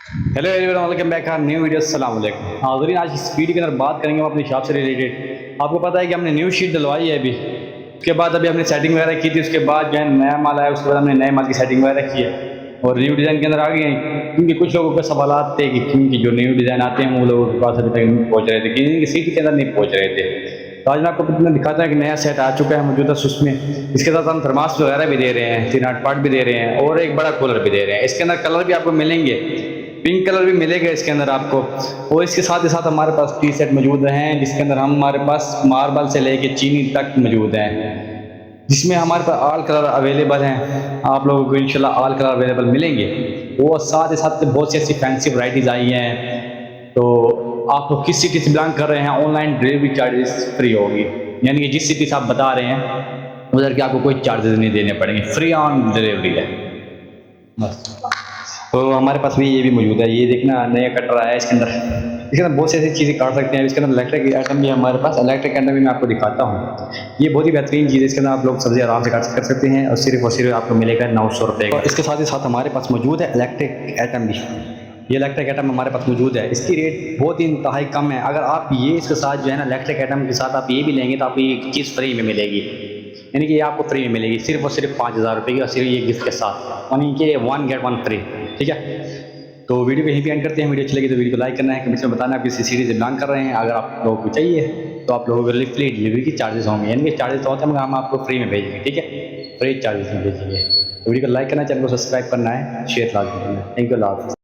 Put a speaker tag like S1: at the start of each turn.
S1: Hello everyone, welcome back our new video. अस्सलाम वालेकुम नाज़रीन, आज इस वीडियो के अंदर बात करेंगे हम अपनी शॉप से रिलेटेड। आपको पता है कि हमने न्यू शीट डलवाई है अभी। उसके बाद अभी हमने सेटिंग वगैरह की थी, उसके बाद जो है नया माल आया, उसके बाद हमने नए माल की सेटिंग वगैरह की है और न्यू डिज़ाइन के अंदर आ गए हैं। क्योंकि कुछ लोगों के सवाल थे कि क्योंकि जो न्यू डिज़ाइन आते हैं वो लोगों के पास अभी तक नहीं पहुँच रहे थे, कि इनकी सिटी के अंदर नहीं पहुँच रहे थे। तो आज मैं आपको कितना दिखाता है कि नया सेट आ चुका है मौजूदा उसमें। इसके साथ हम थर्मास वगैरह भी दे रहे हैं, 3 पार्ट भी दे रहे हैं और एक बड़ा कूलर भी दे रहे हैं। इसके अंदर कलर भी आपको मिलेंगे, पिंक कलर भी मिलेगा इसके अंदर आपको। और इसके साथ ही साथ हमारे पास टी सेट मौजूद हैं, जिसके अंदर हमारे पास मार्बल से लेके चीनी तक मौजूद हैं, जिसमें हमारे पास ऑल कलर अवेलेबल हैं। आप लोगों को इंशाल्लाह ऑल कलर अवेलेबल मिलेंगे। वो साथ ही साथ बहुत सी ऐसी फैंसी वैराइटीज़ आई हैं। तो आप लोग किस सिटी से बिलोंग कर रहे हैं, ऑनलाइन डिलीवरी चार्जेस फ्री होगी, यानी कि जिस सिटी से आप बता रहे हैं उधर के आपको कोई चार्जेस नहीं देने पड़ेंगे, फ्री ऑन डिलीवरी है बस। तो हमारे पास भी ये भी मौजूद है, ये देखना नया कटर आया है इसके अंदर बहुत सी ऐसी चीज़ें काट सकते हैं। इसके अंदर इलेक्ट्रिक आइटम भी है हमारे पास। इलेक्ट्रिक आइटम भी मैं आपको दिखाता हूँ। ये बहुत ही बेहतरीन चीज़ है, इसके अंदर आप लोग सब्जी आराम से काट कर सकते हैं और सिर्फ आपको मिलेगा 900 रुपये का। इसके साथ ही साथ हमारे पास मौजूद है इलेक्ट्रिक आइटम भी। ये इलेक्ट्रिक आइटम हमारे पास मौजूद है, इसकी रेट बहुत ही इंतहाई कम है। अगर आप ये इसके साथ जो है ना इलेक्ट्रिक आइटम के साथ आप ये भी लेंगे तो आपको ये चीज़ फ्री में मिलेगी, यानी कि ये आपको फ्री में मिलेगी सिर्फ और सिर्फ 5000 रुपये की, और सिर्फ ये गिफ्ट के साथ, यानी कि 1 गेट 1 फ्री। ठीक है, तो वीडियो को यहीं पे एंड करते हैं। वीडियो अच्छी लगी तो वीडियो को लाइक करना है, कमेंट्स में बताना आप किसी सीरीज से बिलोंग कर रहे हैं। अगर आप लोगों को चाहिए तो आप लोगों को फ्री डिलीवरी की चार्जेस होंगे, यानी कि चार्जेस तो होते हैं मगर हम आपको फ्री में भेजेंगे। ठीक है, फ्री चार्जेस में भेजेंगे। तो वीडियो को लाइक करना है, चैनल को सब्सक्राइब करना है, शेयर लाजमी करना है। थैंक यू, अल्लाह हाफ़िज़।